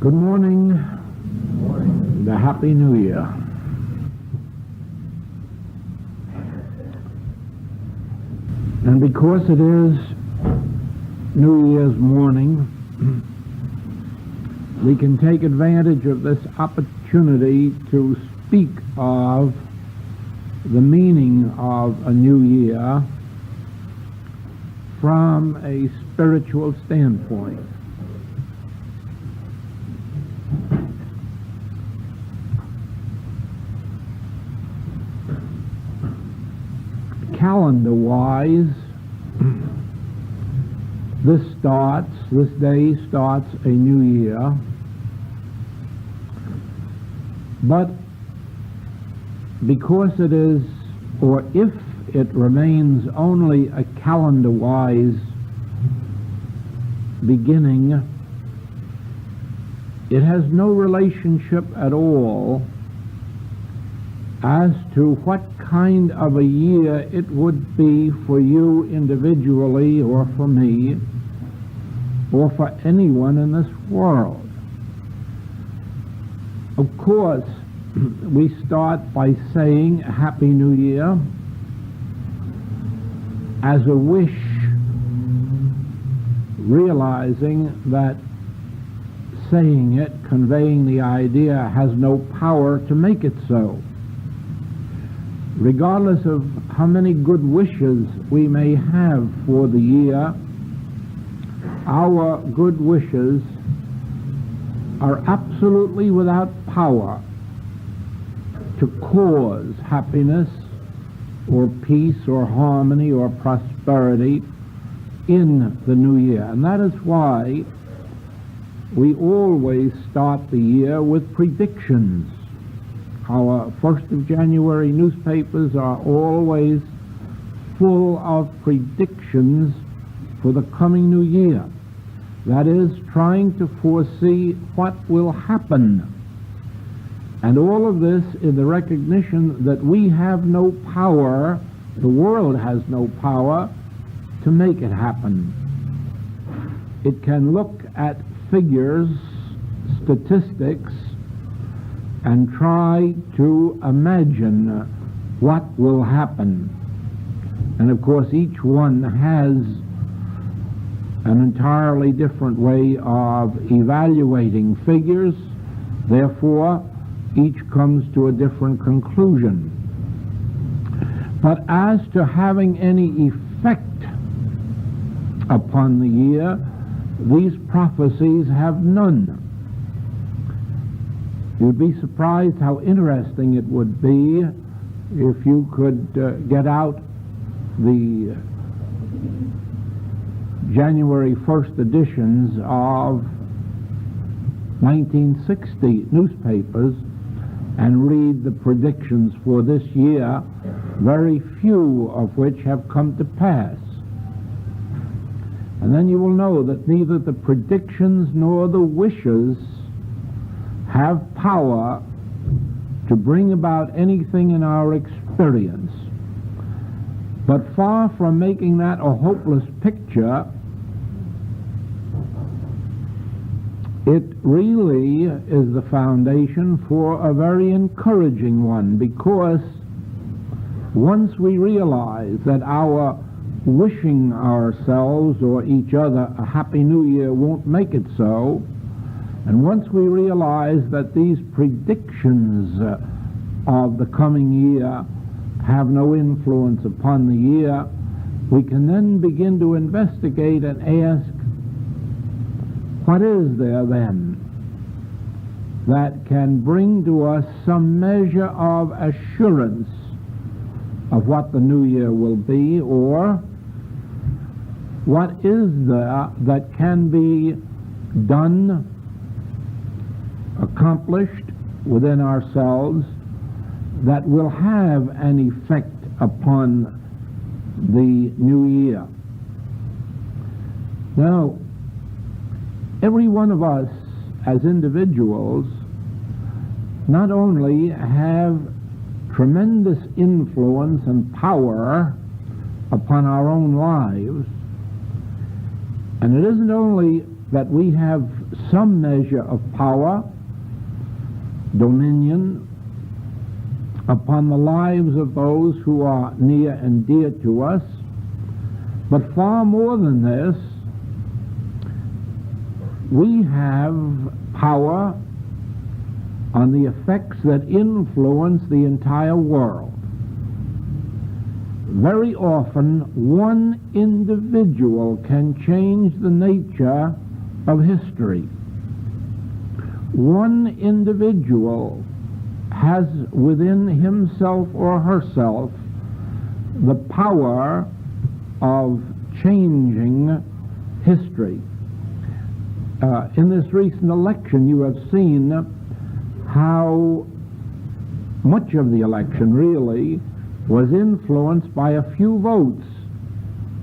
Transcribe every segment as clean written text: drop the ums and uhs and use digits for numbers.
Good morning. The Happy New Year. And because it is New Year's morning, we can take advantage of this opportunity to speak of the meaning of a new year from a spiritual standpoint. Calendar-wise, this day starts a new year, but because it is, or if it remains only a calendar-wise beginning, it has no relationship at all as to what kind of a year it would be for you individually, or for me, or for anyone in this world. Of course, we start by saying Happy New Year as a wish, realizing that saying it, conveying the idea, has no power to make it so. Regardless of how many good wishes we may have for the year, our good wishes are absolutely without power to cause happiness or peace or harmony or prosperity in the new year. And that is why we always start the year with predictions. Our 1st of January newspapers are always full of predictions for the coming new year. That is, trying to foresee what will happen. And all of this in the recognition that we have no power, the world has no power, to make it happen. It can look at figures, statistics, and try to imagine what will happen. And of course, each one has an entirely different way of evaluating figures. Therefore, each comes to a different conclusion. But as to having any effect upon the year, these prophecies have none. You'd be surprised how interesting it would be if you could get out the January 1st editions of 1960 newspapers and read the predictions for this year, very few of which have come to pass. And then you will know that neither the predictions nor the wishes have power to bring about anything in our experience. But far from making that a hopeless picture, it really is the foundation for a very encouraging one, because once we realize that our wishing ourselves or each other a Happy New Year won't make it so, and once we realize that these predictions of the coming year have no influence upon the year, we can then begin to investigate and ask, what is there then that can bring to us some measure of assurance of what the new year will be, or what is there that can be done, accomplished within ourselves, that will have an effect upon the new year. Now, every one of us as individuals not only have tremendous influence and power upon our own lives, And it isn't only that we have some measure of power, dominion, upon the lives of those who are near and dear to us, but far more than this, we have power on the effects that influence the entire world. Very often, one individual can change the nature of history. One individual has within himself or herself the power of changing history. In this recent election, you have seen how much of the election really was influenced by a few votes.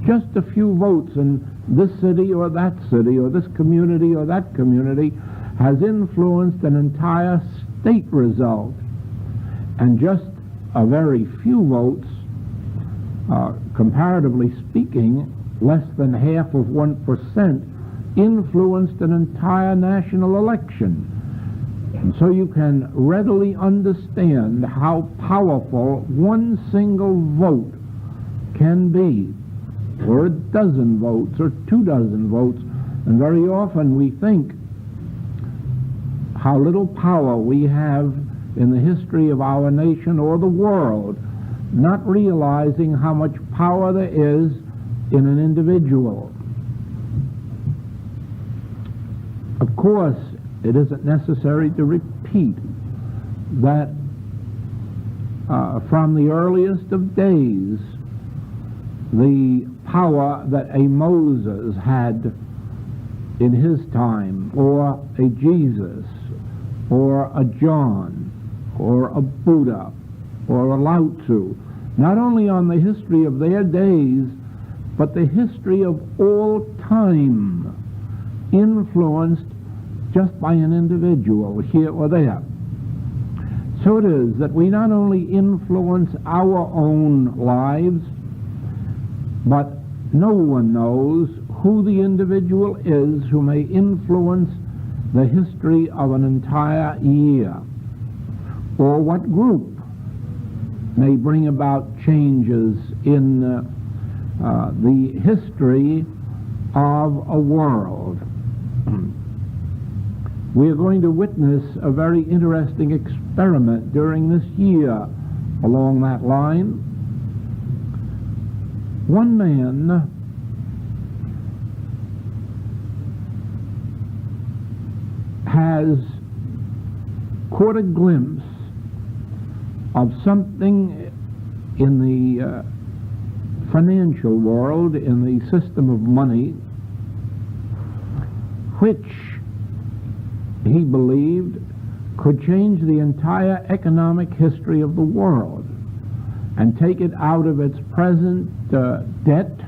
Just a few votes in this city or that city or this community or that community has influenced an entire state result. And just a very few votes, comparatively speaking, less than half of 1%, influenced an entire national election. And so you can readily understand how powerful one single vote can be, or a dozen votes, or 24 votes. And very often we think how little power we have in the history of our nation or the world, not realizing how much power there is in an individual. Of course, it isn't necessary to repeat that from the earliest of days, the power that a Moses had in his time, or a Jesus, or a John, or a Buddha, or a Lao Tzu, not only on the history of their days, but the history of all time, influenced just by an individual here or there. So it is that we not only influence our own lives, but no one knows who the individual is who may influence the history of an entire year, or what group may bring about changes in the history of a world. We are going to witness a very interesting experiment during this year along that line. One man has caught a glimpse of something in the financial world, in the system of money, which he believed could change the entire economic history of the world and take it out of its present debt,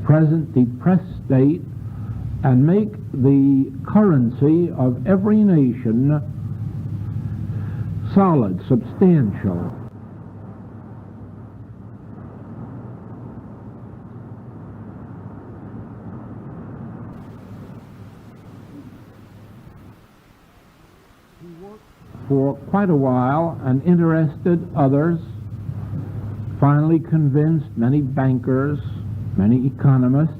present depressed state, and make the currency of every nation solid, substantial. For quite a while and interested others, finally convinced many bankers, many economists,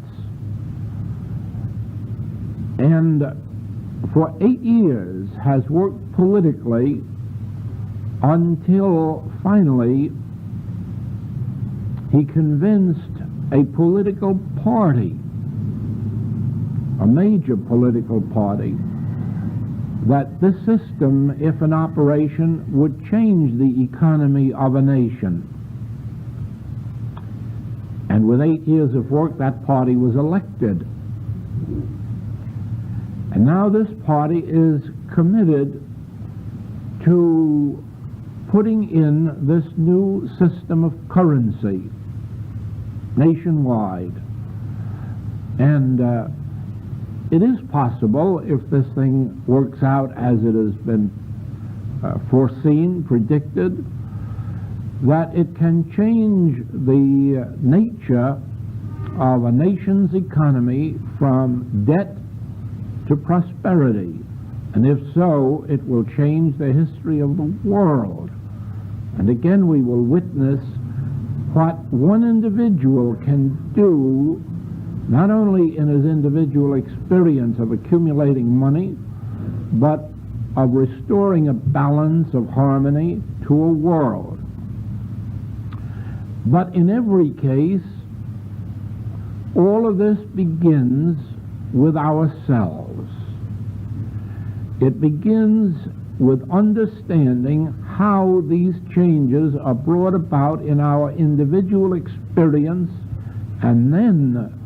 and for 8 years has worked politically until finally he convinced a political party, a major political party, that this system, if in operation, would change the economy of a nation. And with 8 years of work, that party was elected. And now this party is committed to putting in this new system of currency nationwide. And it is possible, if this thing works out as it has been foreseen, predicted, that it can change the nature of a nation's economy from debt to prosperity? And if so, it will change the history of the world. And again, we will witness what one individual can do, not only in his individual experience of accumulating money, but of restoring a balance of harmony to a world. But in every case, all of this begins with ourselves. It begins with understanding how these changes are brought about in our individual experience, and then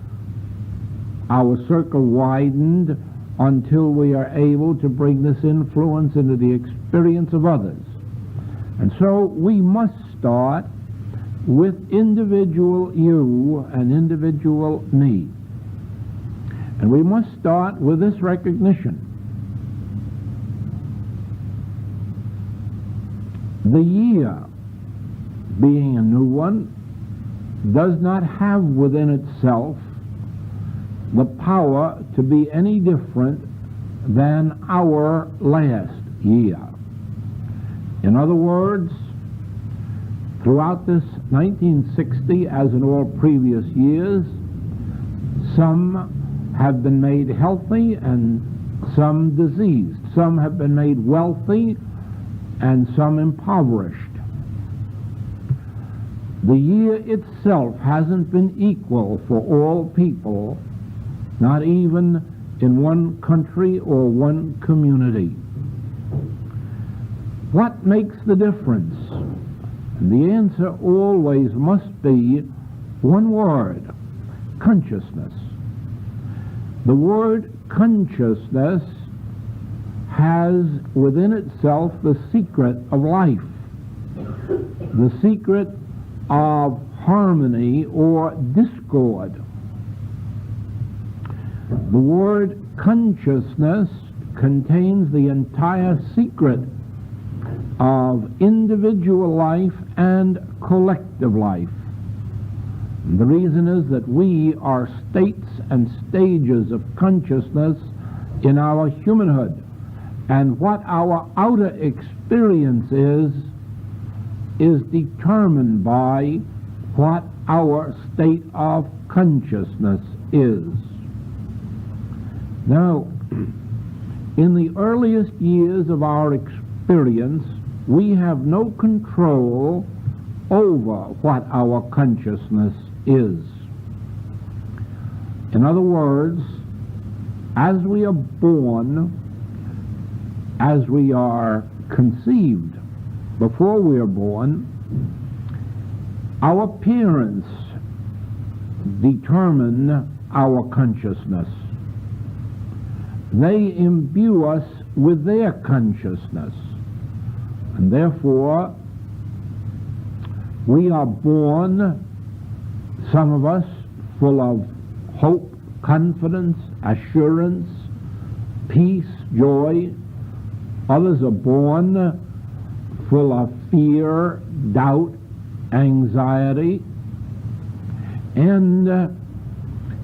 our circle widened until we are able to bring this influence into the experience of others. And so we must start with individual you and individual me. And we must start with this recognition. The year, being a new one, does not have within itself the power to be any different than our last year. In other words, throughout this 1960, as in all previous years, some have been made healthy and some diseased. Some have been made wealthy and some impoverished. The year itself hasn't been equal for all people, not even in one country or one community. What makes the difference? And the answer always must be one word: consciousness. The word consciousness has within itself the secret of life, the secret of harmony or discord. The word consciousness contains the entire secret of individual life and collective life. And the reason is that we are states and stages of consciousness in our humanhood. And what our outer experience is determined by what our state of consciousness is. Now, in the earliest years of our experience, we have no control over what our consciousness is. In other words, as we are born, as we are conceived, before we are born, our parents determine our consciousness. They imbue us with their consciousness. And therefore, we are born, some of us, full of hope, confidence, assurance, peace, joy. Others are born full of fear, doubt, anxiety. And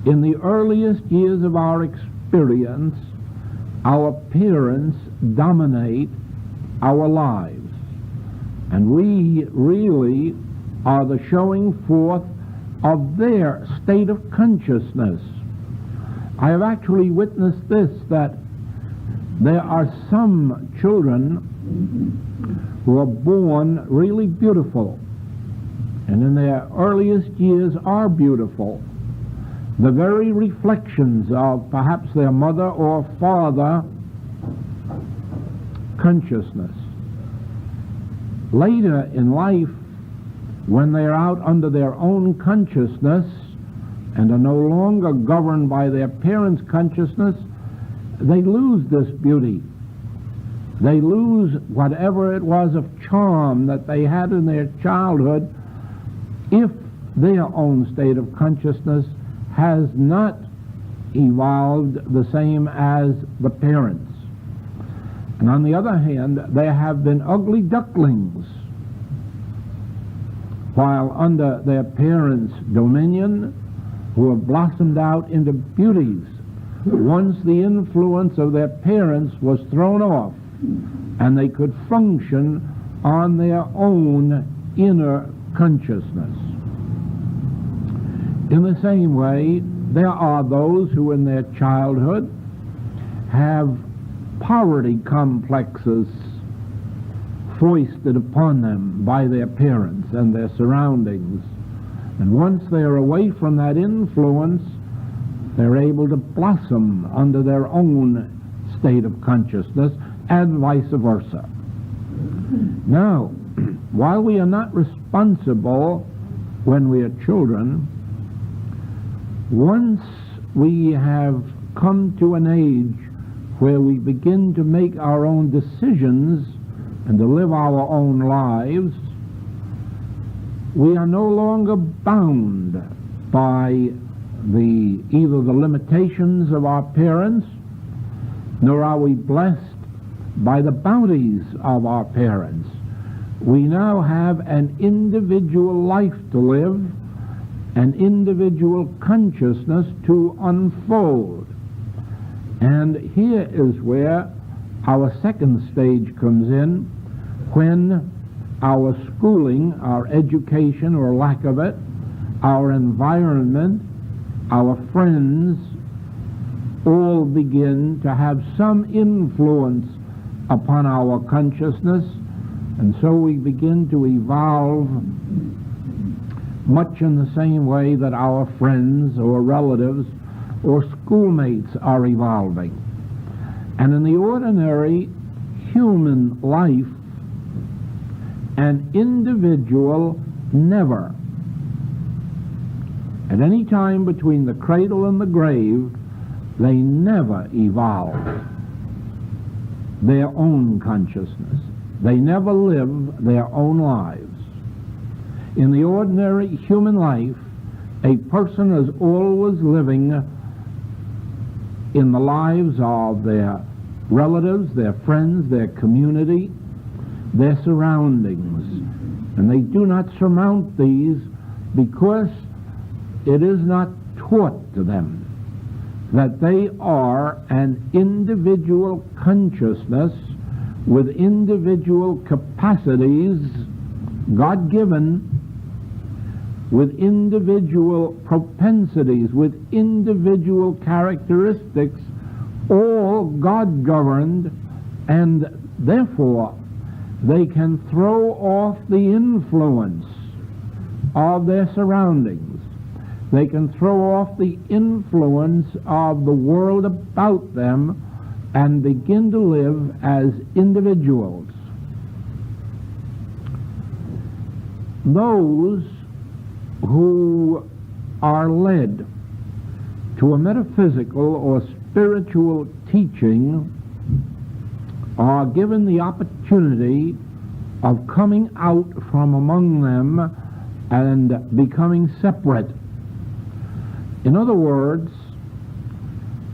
in the earliest years of our experience, our parents dominate our lives. And we really are the showing forth of their state of consciousness. I have actually witnessed this, that there are some children who are born really beautiful, and in their earliest years are beautiful. The very reflections of perhaps their mother or father consciousness. Later in life, when they are out under their own consciousness and are no longer governed by their parents' consciousness, they lose this beauty. They lose whatever it was of charm that they had in their childhood if their own state of consciousness has not evolved the same as the parents. And on the other hand, there have been ugly ducklings while under their parents' dominion, who have blossomed out into beauties once the influence of their parents was thrown off and they could function on their own inner consciousness. In the same way, there are those who in their childhood have poverty complexes foisted upon them by their parents and their surroundings. And once they are away from that influence, they're able to blossom under their own state of consciousness, and vice versa. Now, while we are not responsible when we are children, once we have come to an age where we begin to make our own decisions and to live our own lives, we are no longer bound by either the limitations of our parents, nor are we blessed by the bounties of our parents. We now have an individual life to live, an individual consciousness to unfold. And here is where our second stage comes in, when our schooling, our education or lack of it, our environment, our friends, all begin to have some influence upon our consciousness, and so we begin to evolve much in the same way that our friends or relatives or schoolmates are evolving. And in the ordinary human life, an individual never, at any time between the cradle and the grave, they never evolve their own consciousness. They never live their own lives. In the ordinary human life, a person is always living in the lives of their relatives, their friends, their community, their surroundings. And they do not surmount these because it is not taught to them that they are an individual consciousness with individual capacities, God-given, with individual propensities, with individual characteristics, all God-governed, and therefore they can throw off the influence of their surroundings. They can throw off the influence of the world about them and begin to live as individuals. Those who are led to a metaphysical or spiritual teaching are given the opportunity of coming out from among them and becoming separate. In other words,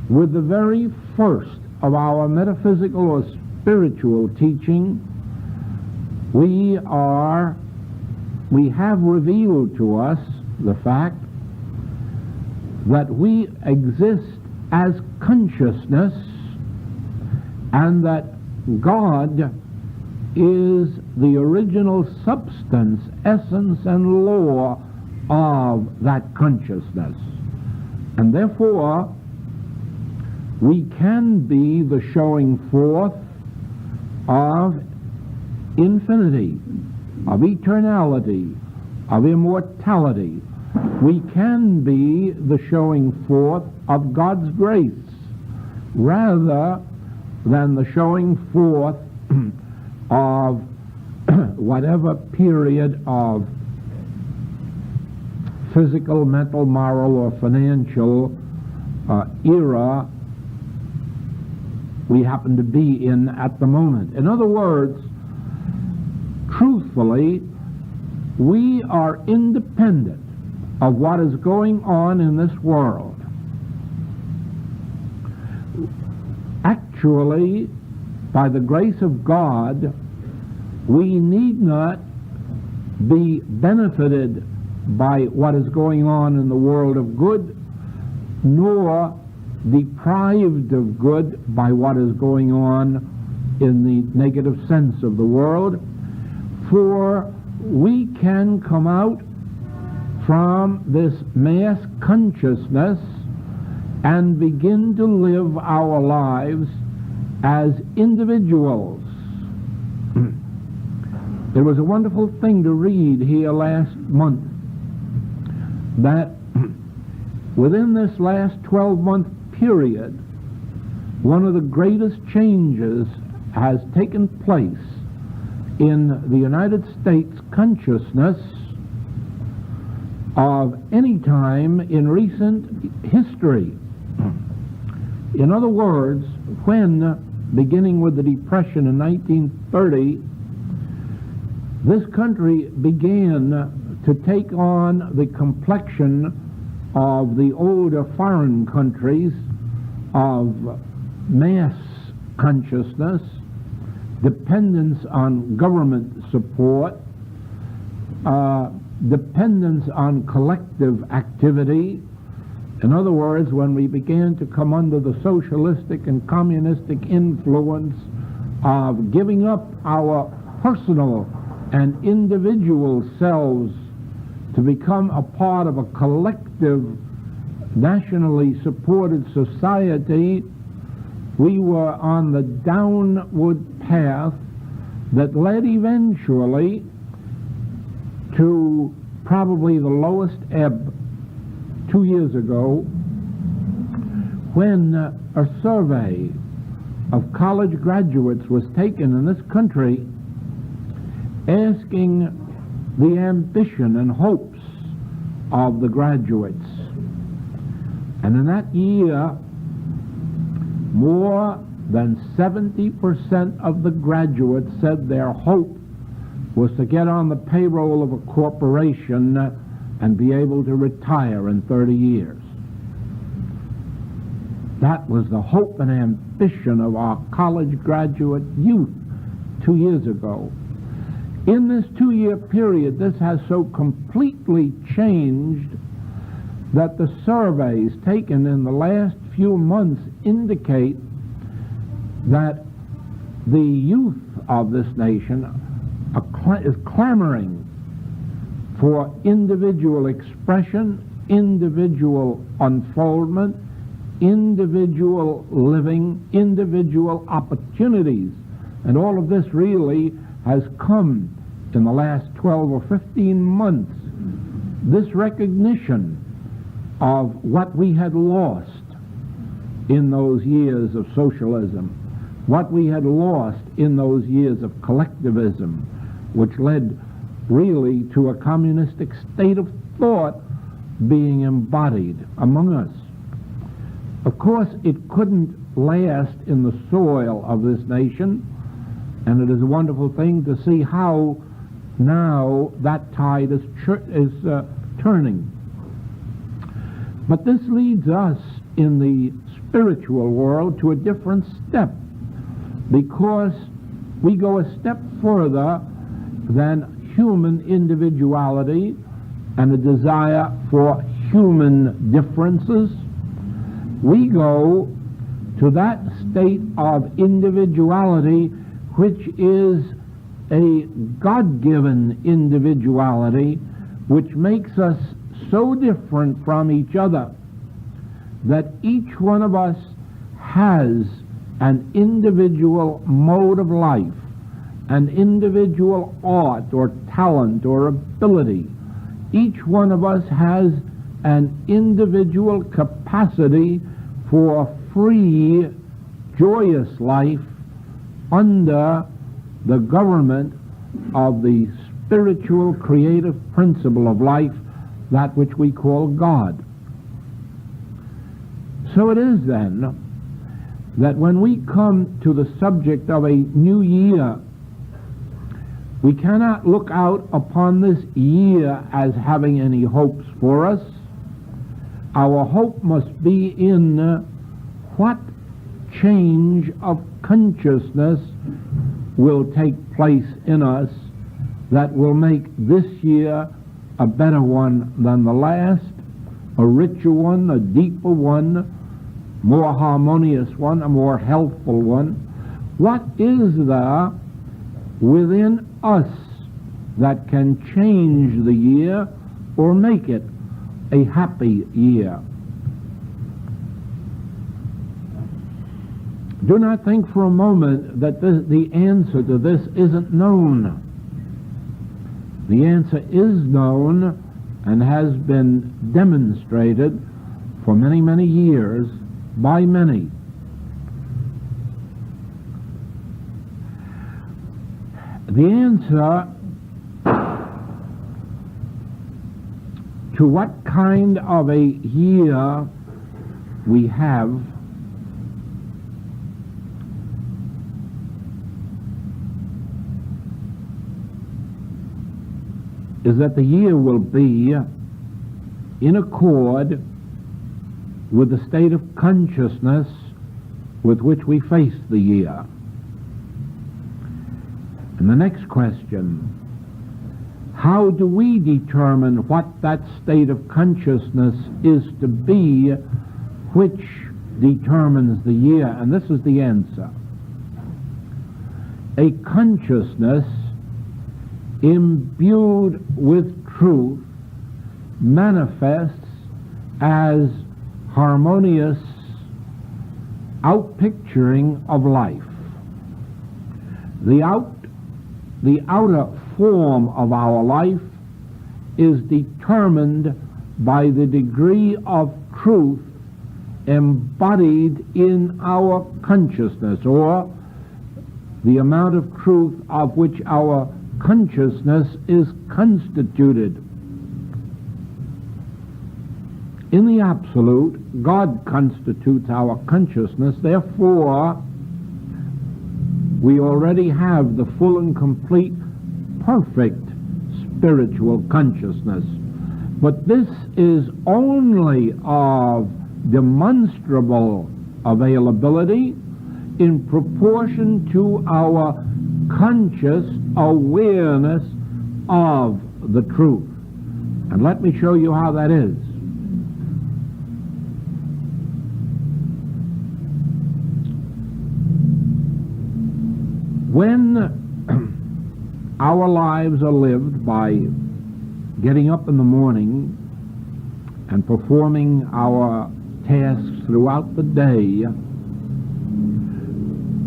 with the very first of our metaphysical or spiritual teaching, we have revealed to us the fact that we exist as consciousness and that God is the original substance, essence, and law of that consciousness. And therefore, we can be the showing forth of infinity, of eternality, of immortality. We can be the showing forth of God's grace rather than the showing forth of whatever period of physical, mental, moral, or financial era we happen to be in at the moment. In other words, truthfully, we are independent of what is going on in this world. Actually, by the grace of God, we need not be benefited by what is going on in the world of good nor deprived of good by what is going on in the negative sense of the world, for we can come out from this mass consciousness and begin to live our lives as individuals. It was a wonderful thing to read here last month that within this last 12-month period, one of the greatest changes has taken place in the United States consciousness of any time in recent history. In other words, when, beginning with the Depression in 1930, this country began to take on the complexion of the older foreign countries of mass consciousness, dependence on government support, dependence on collective activity. In other words, when we began to come under the socialistic and communistic influence of giving up our personal and individual selves to become a part of a collective, nationally supported society, we were on the downward path that led eventually to probably the lowest ebb 2 years ago, when a survey of college graduates was taken in this country, asking the ambition and hopes of the graduates. And in that year, more than 70% of the graduates said their hope was to get on the payroll of a corporation and be able to retire in 30 years. That was the hope and ambition of our college graduate youth 2 years ago. In this 2-year period, this has so completely changed that the surveys taken in the last few months indicate that the youth of this nation is clamoring for individual expression, individual unfoldment, individual living, individual opportunities. And all of this really has come in the last 12 or 15 months. This recognition of what we had lost in those years of socialism, what we had lost in those years of collectivism, which led really to a communistic state of thought being embodied among us. Of course, it couldn't last in the soil of this nation, and it is a wonderful thing to see how now that tide is turning. But this leads us in the spiritual world to a different step, because we go a step further than human individuality and a desire for human differences. We go to that state of individuality which is a God-given individuality, which makes us so different from each other that each one of us has an individual mode of life, an individual art or talent or ability. Each one of us has an individual capacity for a free, joyous life under the government of the spiritual creative principle of life, that which we call God. So it is then that when we come to the subject of a new year, we cannot look out upon this year as having any hopes for us. Our hope must be in what change of consciousness will take place in us that will make this year a better one than the last, a richer one, a deeper one, more harmonious one, a more healthful one? What is there within us that can change the year or make it a happy year? Do not think for a moment that the answer to this isn't known. The answer is known and has been demonstrated for many, many years by many. The answer to what kind of a year we have is that the year will be in accord with the state of consciousness with which we face the year. And the next question, how do we determine what that state of consciousness is to be which determines the year? And this is the answer. A consciousness imbued with truth manifests as harmonious outpicturing of life. The outer form of our life is determined by the degree of truth embodied in our consciousness, or the amount of truth of which our consciousness is constituted. In the absolute, God constitutes our consciousness. Therefore, we already have the full and complete, perfect spiritual consciousness. But this is only of demonstrable availability in proportion to our conscious awareness of the truth. And let me show you how that is. When our lives are lived by getting up in the morning and performing our tasks throughout the day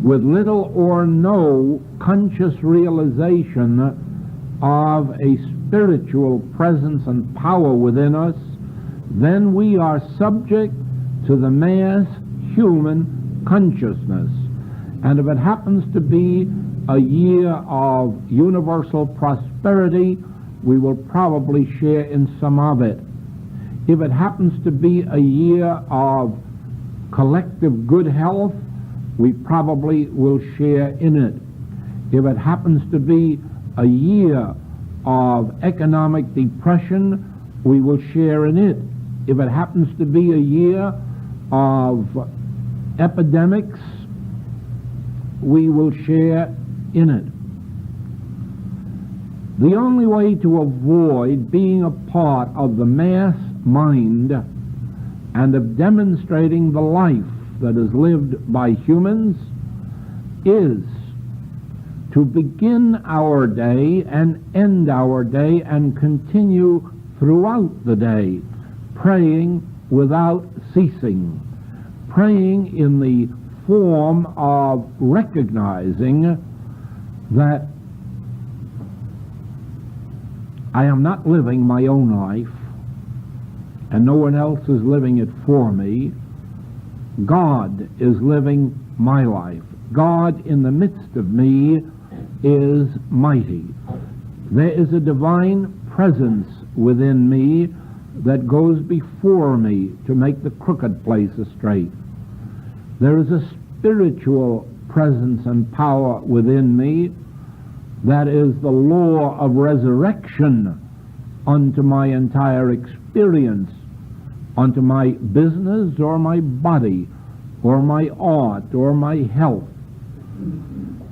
with little or no conscious realization of a spiritual presence and power within us, then we are subject to the mass human consciousness. And if it happens to be a year of universal prosperity, we will probably share in some of it. If it happens to be a year of collective good health, we probably will share in it. If it happens to be a year of economic depression, we will share in it. If it happens to be a year of epidemics, we will share in it. The only way to avoid being a part of the mass mind and of demonstrating the life that is lived by humans is to begin our day and end our day and continue throughout the day praying without ceasing, praying in the form of recognizing that I am not living my own life and no one else is living it for me. God is living my life. God in the midst of me is mighty. There is a divine presence within me that goes before me to make the crooked places straight. There is a spiritual presence and power within me that is the law of resurrection unto my entire experience, unto my business or my body or my art or my health.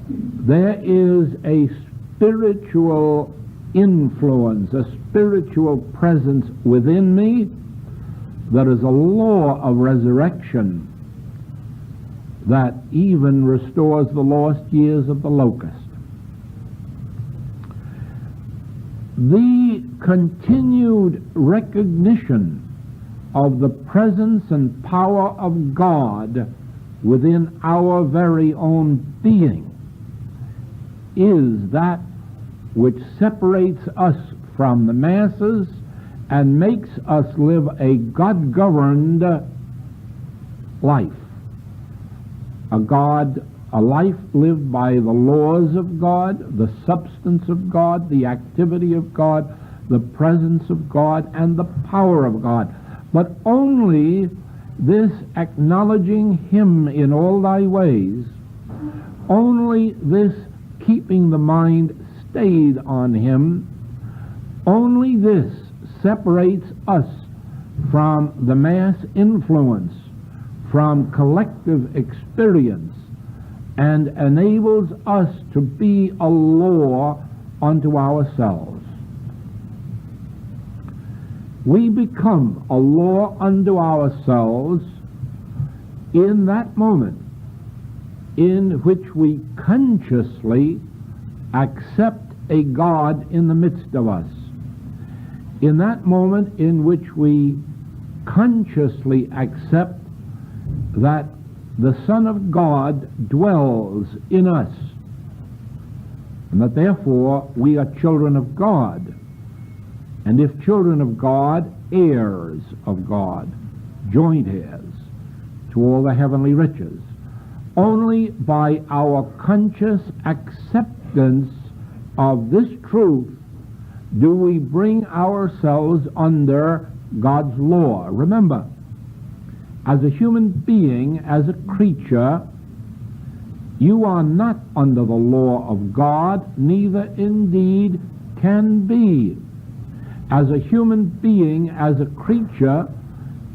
There is a spiritual influence, a spiritual presence within me There is a law of resurrection that even restores the lost years of the locust. The continued recognition of the presence and power of God within our very own being is that which separates us from the masses and makes us live a God-governed life. A life lived by the laws of God, the substance of God, the activity of God, the presence of God, and the power of God. But only this acknowledging Him in all thy ways, only this keeping the mind stayed on Him, only this separates us from the mass influence, from collective experience, and enables us to be a law unto ourselves. We become a law unto ourselves in that moment in which we consciously accept a God in the midst of us. In that moment in which we consciously accept that the Son of God dwells in us, and that therefore we are children of God, and if children of God, heirs of God, joint heirs to all the heavenly riches. Only by our conscious acceptance of this truth do we bring ourselves under God's law. Remember, as a human being, as a creature, you are not under the law of God, neither indeed can be. As a human being, as a creature,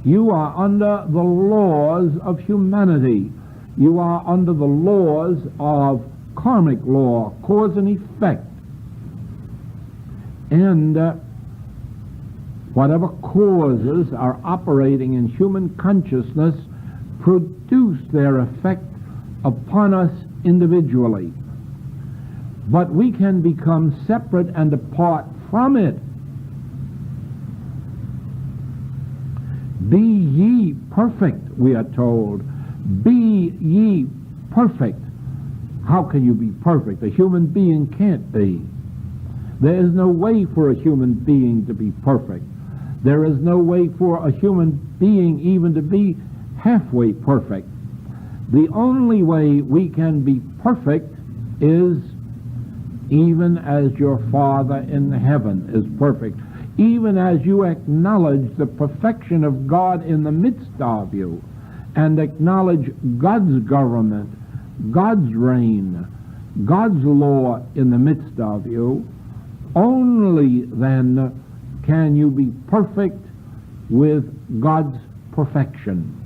you are under the laws of humanity. You are under the laws of karmic law, cause and effect. And whatever causes are operating in human consciousness produce their effect upon us individually. But we can become separate and apart from it. Be ye perfect, we are told. Be ye perfect. How can you be perfect? A human being can't be. There is no way for a human being to be perfect. There is no way for a human being even to be halfway perfect. The only way we can be perfect is even as your Father in heaven is perfect. Even as you acknowledge the perfection of God in the midst of you, and acknowledge God's government, God's reign, God's law in the midst of you, only then can you be perfect with God's perfection.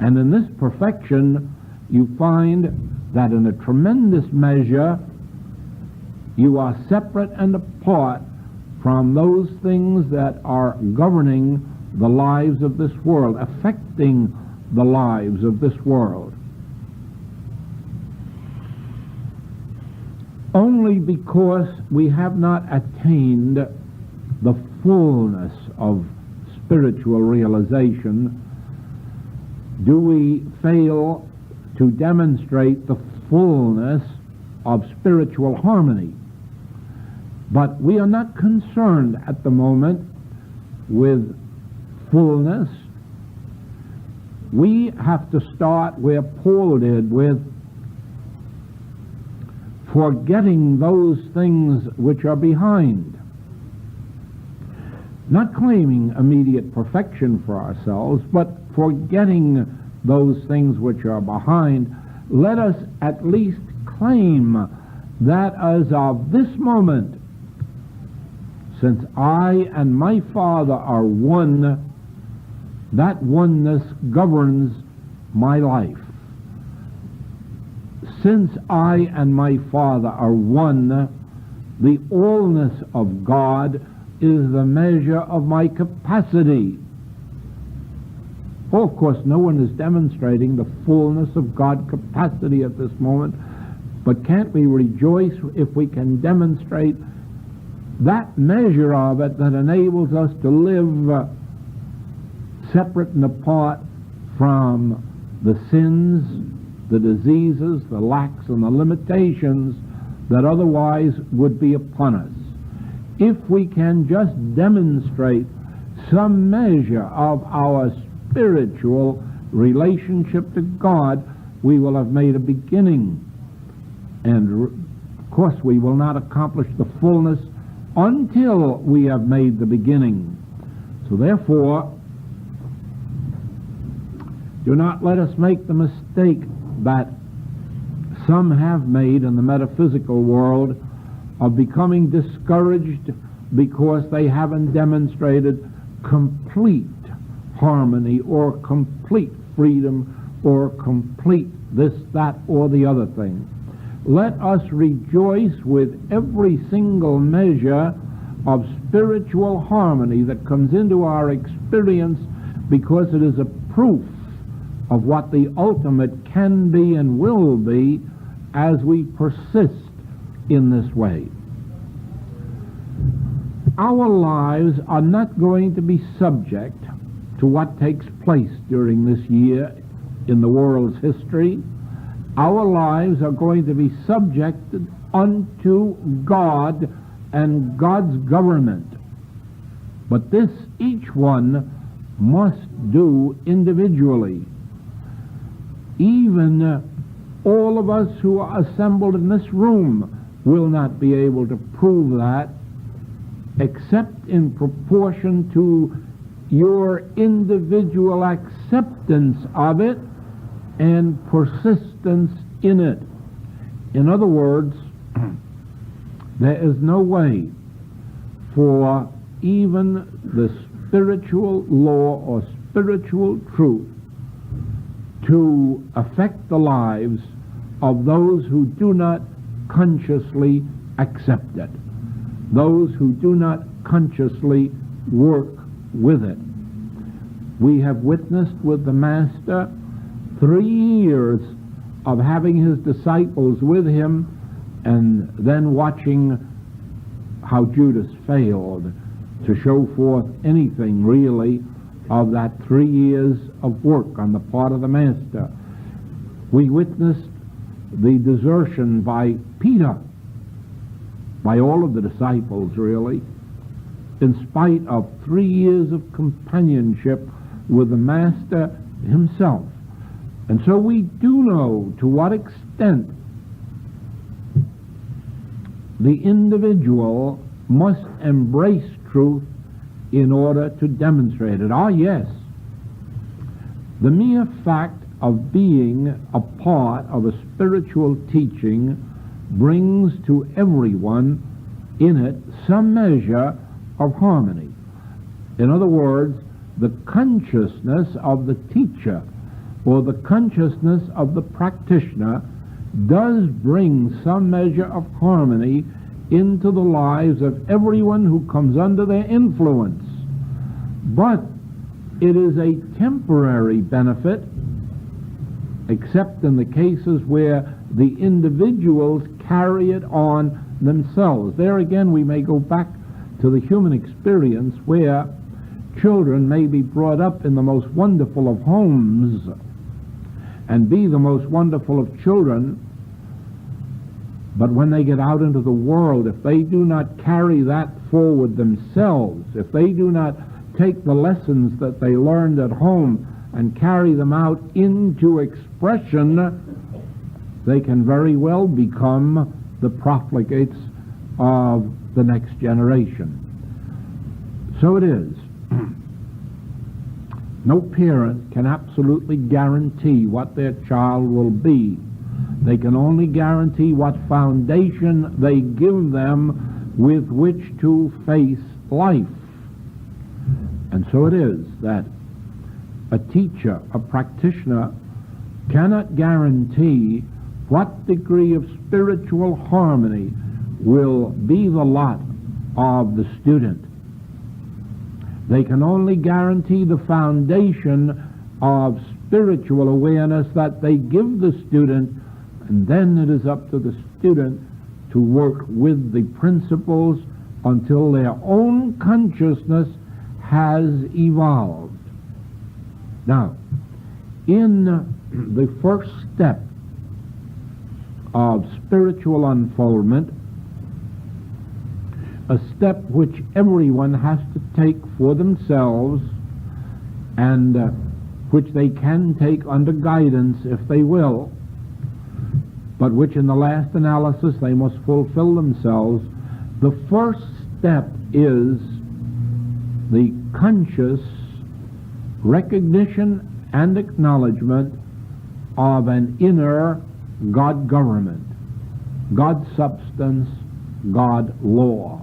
And in this perfection, you find that in a tremendous measure, you are separate and apart from those things that are governing the lives of this world, affecting the lives of this world. Only because we have not attained the fullness of spiritual realization do we fail to demonstrate the fullness of spiritual harmony. But we are not concerned at the moment with fullness. We have to start where Paul did, with forgetting those things which are behind. Not claiming immediate perfection for ourselves, but forgetting those things which are behind. Let us at least claim that as of this moment, since I and my Father are one, that oneness governs my life. Since I and my Father are one, the allness of God is the measure of my capacity Oh, of course, no one is demonstrating the fullness of God's capacity at this moment, but can't we rejoice if we can demonstrate that measure of it that enables us to live separate and apart from the sins, the diseases, the lacks, and the limitations that otherwise would be upon us? If we can just demonstrate some measure of our spiritual relationship to God, we will have made a beginning. And of course, we will not accomplish the fullness until we have made the beginning. So therefore, do not let us make the mistake that some have made in the metaphysical world of becoming discouraged because they haven't demonstrated complete harmony or complete freedom or complete this, that, or the other thing. Let us rejoice with every single measure of spiritual harmony that comes into our experience, because it is a proof of what the ultimate can be and will be as we persist in this way. Our lives are not going to be subject to what takes place during this year in the world's history. Our lives are going to be subjected unto God and God's government. But this each one must do individually. Even all of us who are assembled in this room will not be able to prove that, except in proportion to your individual acceptance of it and persistence in it. In other words, there is no way for even the spiritual law or spiritual truth to affect the lives of those who do not consciously accept it, those who do not consciously work with it. We have witnessed with the Master 3 years of having his disciples with him, and then watching how Judas failed to show forth anything really of that 3 years of work on the part of the Master. We witnessed the desertion by Peter, by all of the disciples really, in spite of 3 years of companionship with the Master himself. And so we do know to what extent the individual must embrace truth in order to demonstrate it. Ah, yes, the mere fact of being a part of a spiritual teaching brings to everyone in it some measure of harmony. In other words, the consciousness of the teacher or the consciousness of the practitioner does bring some measure of harmony into the lives of everyone who comes under their influence. But it is a temporary benefit, except in the cases where the individuals carry it on themselves. There again we may go back to the human experience where children may be brought up in the most wonderful of homes and be the most wonderful of children, but when they get out into the world, if they do not carry that forward themselves, if they do not take the lessons that they learned at home and carry them out into expression, they can very well become the profligates of the next generation. So it is. No parent can absolutely guarantee what their child will be. They can only guarantee what foundation they give them with which to face life. And so it is that a teacher, a practitioner, cannot guarantee what degree of spiritual harmony will be the lot of the student. They can only guarantee the foundation of spiritual awareness that they give the student, and then it is up to the student to work with the principles until their own consciousness has evolved. Now, in the first step of spiritual unfoldment, a step which everyone has to take for themselves, and which they can take under guidance if they will, but which in the last analysis they must fulfill themselves. The first step is the conscious recognition and acknowledgement of an inner God government, God substance, God law.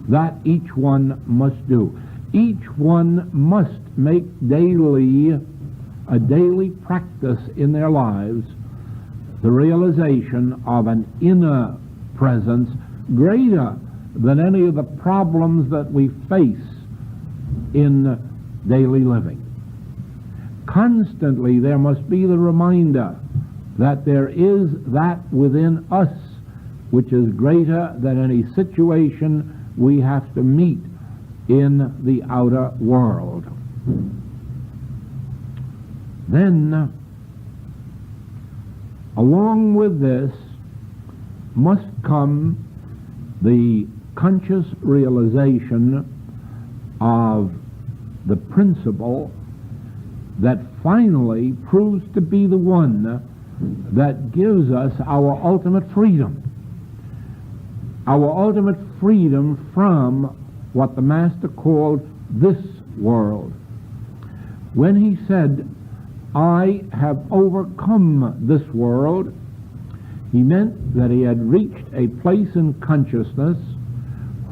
That each one must do. Each one must make a daily practice in their lives, the realization of an inner presence greater than any of the problems that we face in daily living. Constantly there must be the reminder that there is that within us which is greater than any situation we have to meet in the outer world. Then, along with this, must come the conscious realization of the principle that finally proves to be the one that gives us our ultimate freedom. Our ultimate freedom from what the Master called this world. When he said, I have overcome this world, he meant that he had reached a place in consciousness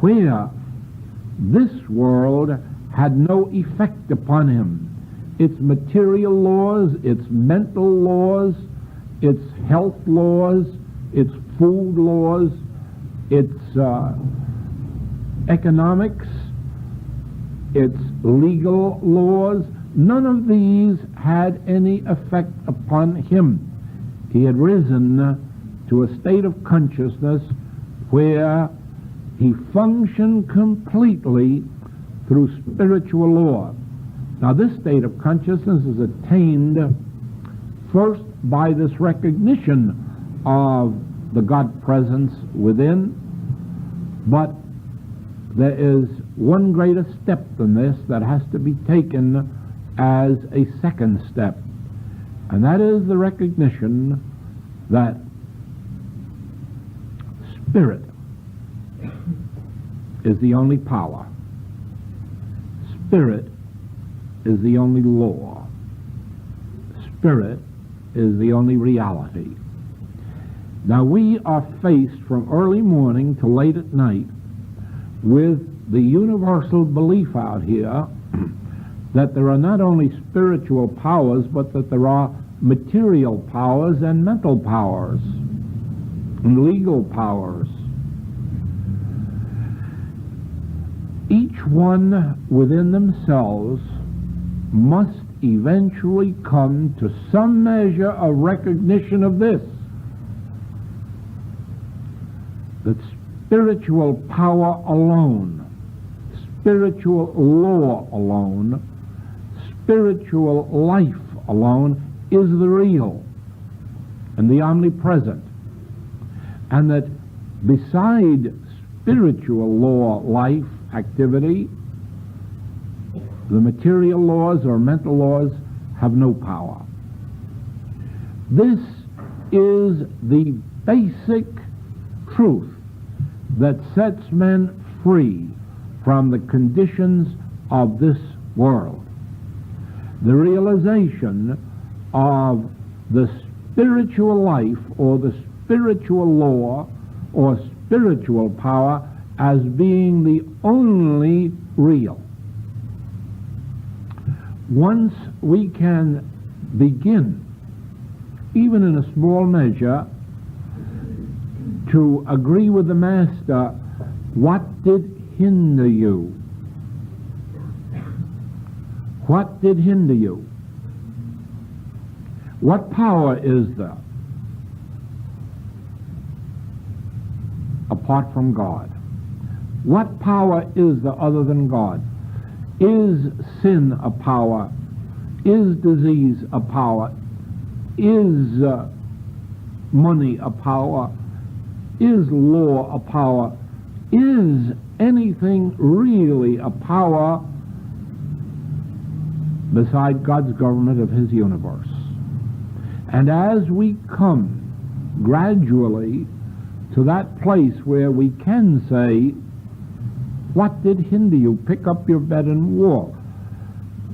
where this world had no effect upon him. Its material laws, its mental laws, its health laws, its food laws, its economics, its legal laws, none of these had any effect upon him. He had risen to a state of consciousness where he functioned completely through spiritual law. Now, this state of consciousness is attained first by this recognition of the God presence within, but there is one greater step than this that has to be taken as a second step, and that is the recognition that Spirit is the only power. Spirit is the only law. Spirit is the only reality. Now, we are faced from early morning to late at night with the universal belief out here that there are not only spiritual powers, but that there are material powers and mental powers and legal powers. Each one within themselves must eventually come to some measure of recognition of this, that spiritual power alone, spiritual law alone, spiritual life alone is the real and the omnipresent, and that beside spiritual law, life, activity, the material laws or mental laws have no power. This is the basic truth that sets men free from the conditions of this world. The realization of the spiritual life or the spiritual law or spiritual power as being the only real. Once we can begin, even in a small measure, to agree with the Master, what did hinder you? What did hinder you? What power is there apart from God? What power is there other than God? Is sin a power? Is disease a power? Is money a power? Is law a power? Is anything really a power beside God's government of His universe? And as we come gradually to that place where we can say, what did hinder you? Pick up your bed and walk.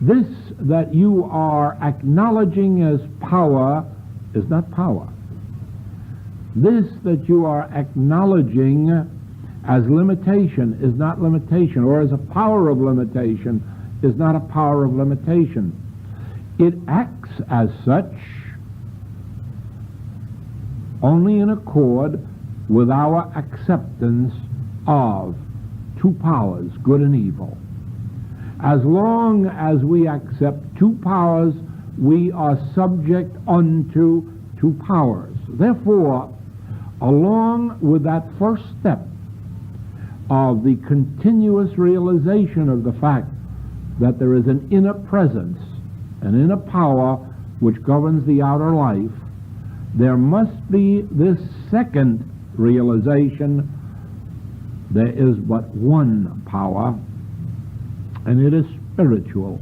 This that you are acknowledging as power is not power. This that you are acknowledging as limitation is not limitation, or as a power of limitation is not a power of limitation. It acts as such only in accord with our acceptance of two powers, good and evil. As long as we accept two powers, we are subject unto two powers. Therefore, along with that first step of the continuous realization of the fact that there is an inner presence, an inner power which governs the outer life, there must be this second realization: there is but one power, and it is spiritual.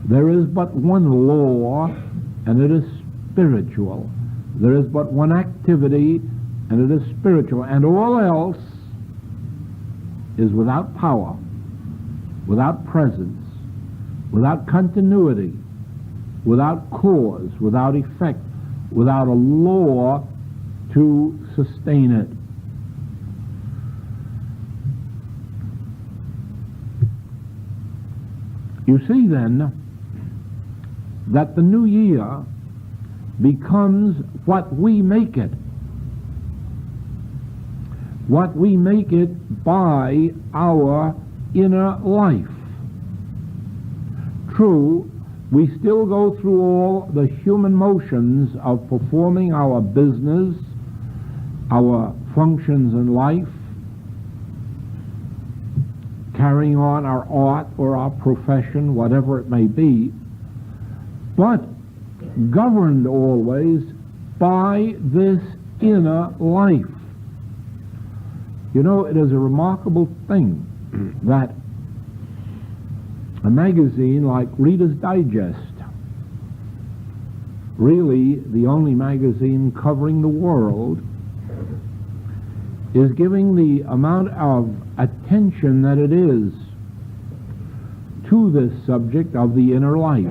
There is but one law, and it is spiritual. There is but one activity, and it is spiritual. And all else is without power, without presence, without continuity, without cause, without effect, without a law to sustain it. You see then that the new year becomes what we make it. What we make it by our inner life. True, we still go through all the human motions of performing our business, our functions in life, carrying on our art or our profession, whatever it may be, but governed always by this inner life. You know, it is a remarkable thing that a magazine like Reader's Digest, really the only magazine covering the world, is giving the amount of attention that it is to this subject of the inner life.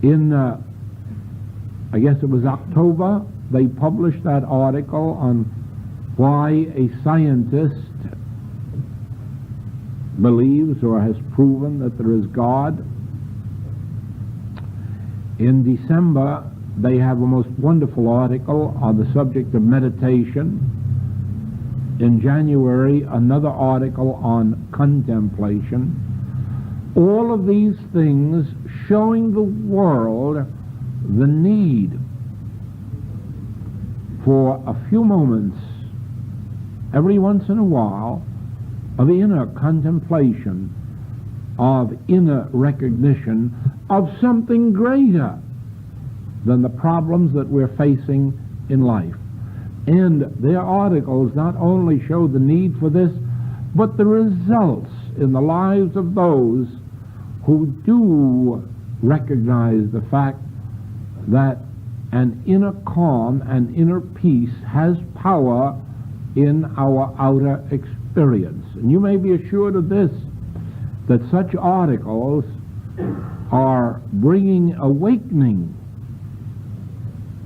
In, I guess it was October, they published that article on why a scientist believes or has proven that there is God. In December, they have a most wonderful article on the subject of meditation. In January, another article on contemplation. All of these things showing the world the need for a few moments, every once in a while, of inner contemplation, of inner recognition of something greater than the problems that we're facing in life. And their articles not only show the need for this, but the results in the lives of those who do recognize the fact that an inner calm, an inner peace has power in our outer experience. And you may be assured of this, that such articles are bringing awakening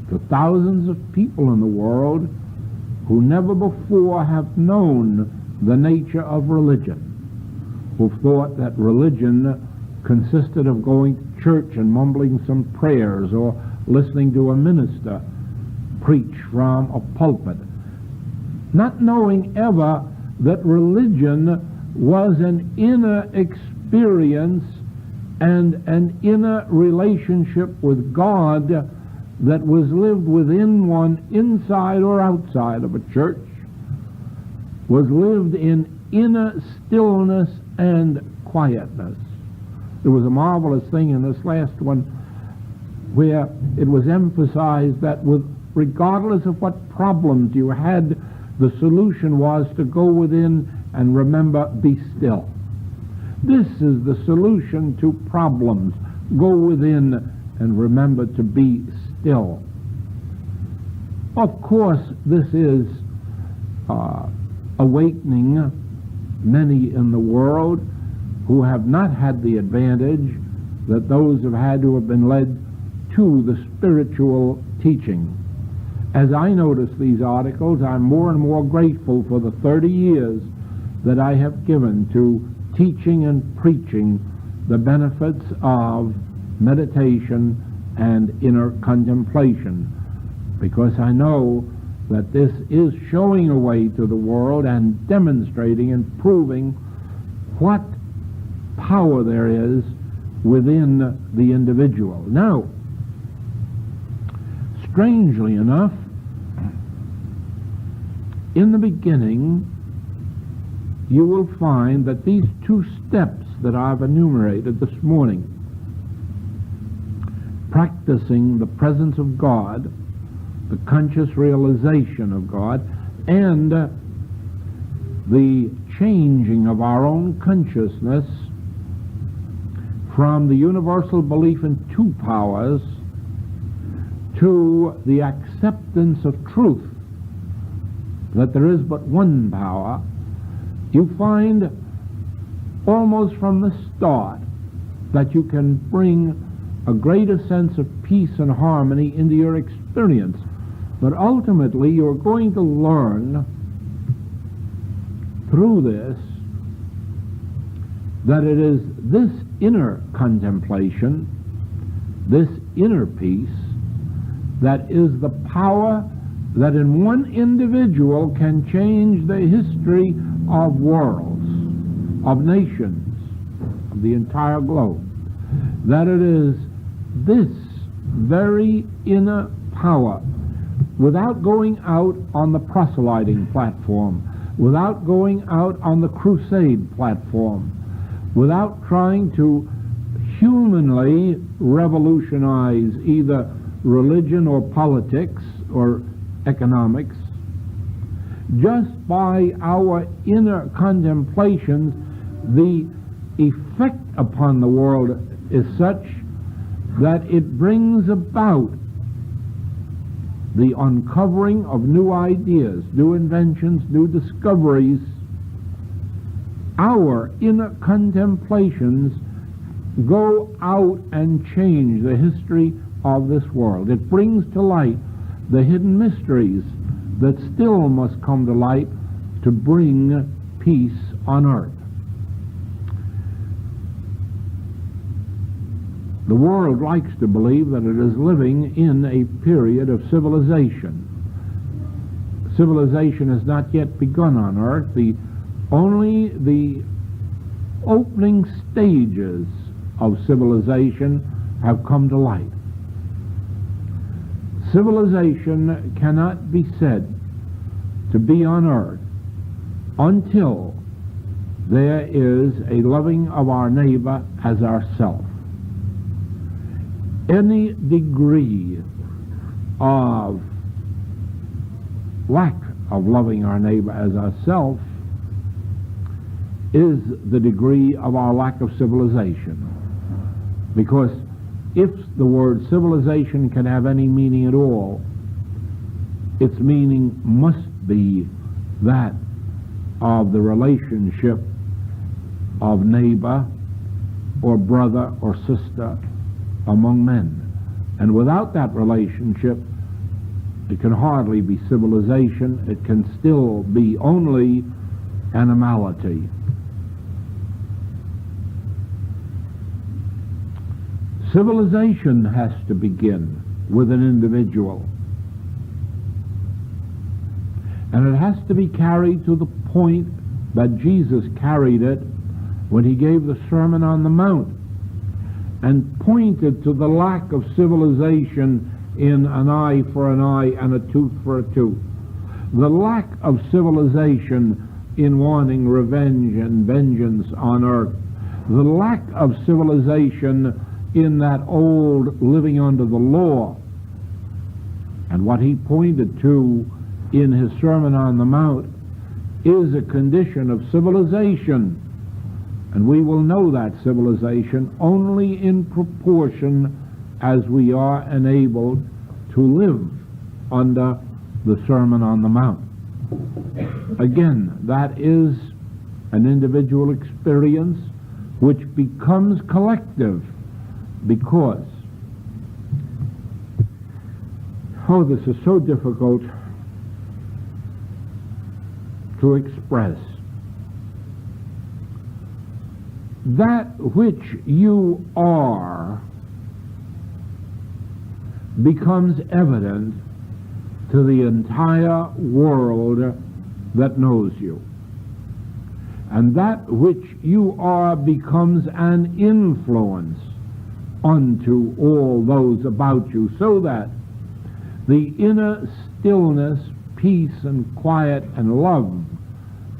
to thousands of people in the world who never before have known the nature of religion, who thought that religion consisted of going to church and mumbling some prayers or listening to a minister preach from a pulpit, not knowing ever that religion was an inner experience and an inner relationship with God that was lived within one, inside or outside of a church, was lived in inner stillness and quietness. There was a marvelous thing in this last one where it was emphasized that regardless of what problems you had, the solution was to go within and remember, be still. This is the solution to problems. Go within and remember to be still. Of course, this is awakening many in the world who have not had the advantage that those have had who have been led to the spiritual teaching. As I notice these articles, I'm more and more grateful for the 30 years that I have given to teaching and preaching the benefits of meditation and inner contemplation, because I know that this is showing a way to the world and demonstrating and proving what power there is within the individual. Now, strangely enough, in the beginning, you will find that these two steps that I've enumerated this morning, practicing the presence of God, the conscious realization of God, and the changing of our own consciousness from the universal belief in two powers to the acceptance of truth, that there is but one power, you find almost from the start that you can bring a greater sense of peace and harmony into your experience. But ultimately, you're going to learn through this that it is this inner contemplation, this inner peace, that is the power that in one individual can change the history of worlds, of nations, of the entire globe. That it is this very inner power, without going out on the proselyting platform, without going out on the crusade platform, without trying to humanly revolutionize either religion or politics or economics, just by our inner contemplations, the effect upon the world is such that it brings about the uncovering of new ideas, new inventions, new discoveries. Our inner contemplations go out and change the history of this world. It brings to light the hidden mysteries that still must come to light to bring peace on earth. The world likes to believe that it is living in a period of civilization. Civilization has not yet begun on earth. Only the opening stages of civilization have come to light. Civilization cannot be said to be on earth until there is a loving of our neighbor as ourself. Any degree of lack of loving our neighbor as ourself is the degree of our lack of civilization. Because if the word civilization can have any meaning at all, its meaning must be that of the relationship of neighbor or brother or sister among men. And without that relationship, it can hardly be civilization. It can still be only animality. Civilization has to begin with an individual. And it has to be carried to the point that Jesus carried it when he gave the Sermon on the Mount. and pointed to the lack of civilization in an eye for an eye and a tooth for a tooth. The lack of civilization in wanting revenge and vengeance on earth. The lack of civilization in that old living under the law. And what he pointed to in his Sermon on the Mount is a condition of civilization. And we will know that civilization only in proportion as we are enabled to live under the Sermon on the Mount. Again, that is an individual experience which becomes collective because, this is so difficult to express. That which you are becomes evident to the entire world that knows you. And that which you are becomes an influence unto all those about you, so that the inner stillness, peace, and quiet and love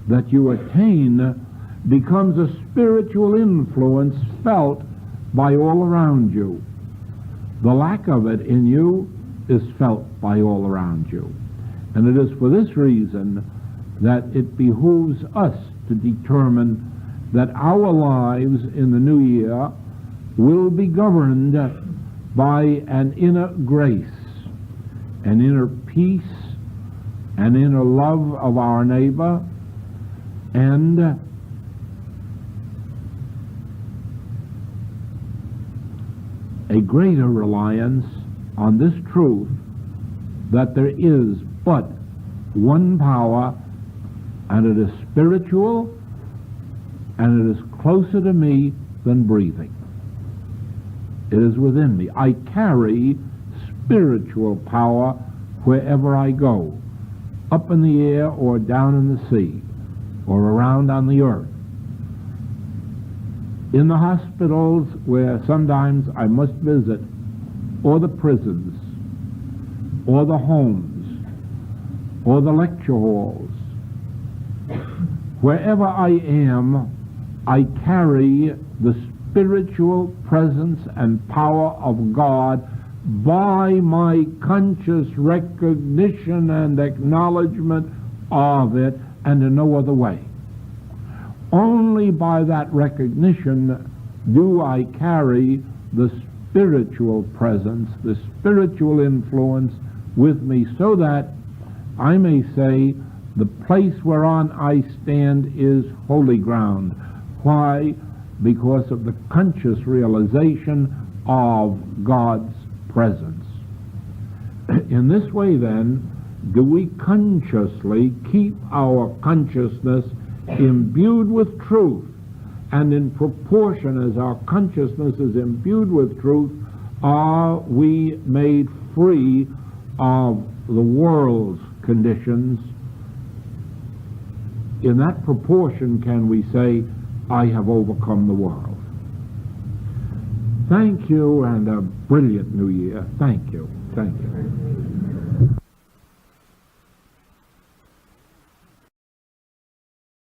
that you attain becomes a spiritual influence felt by all around you. The lack of it in you is felt by all around you. And it is for this reason that it behooves us to determine that our lives in the new year will be governed by an inner grace, an inner peace, an inner love of our neighbor, and a greater reliance on this truth that there is but one power, and it is spiritual, and it is closer to me than breathing. It is within me. I carry spiritual power wherever I go, up in the air or down in the sea or around on the earth. In the hospitals where sometimes I must visit, or the prisons, or the homes, or the lecture halls, wherever I am, I carry the spiritual presence and power of God by my conscious recognition and acknowledgement of it, and in no other way. Only by that recognition do I carry the spiritual presence, the spiritual influence with me, so that I may say the place whereon I stand is holy ground. Why? Because of the conscious realization of God's presence. In this way, then, do we consciously keep our consciousness imbued with truth, and in proportion as our consciousness is imbued with truth, are we made free of the world's conditions. In that proportion can we say, I have overcome the world. Thank you, and a brilliant new year. Thank you. Thank you.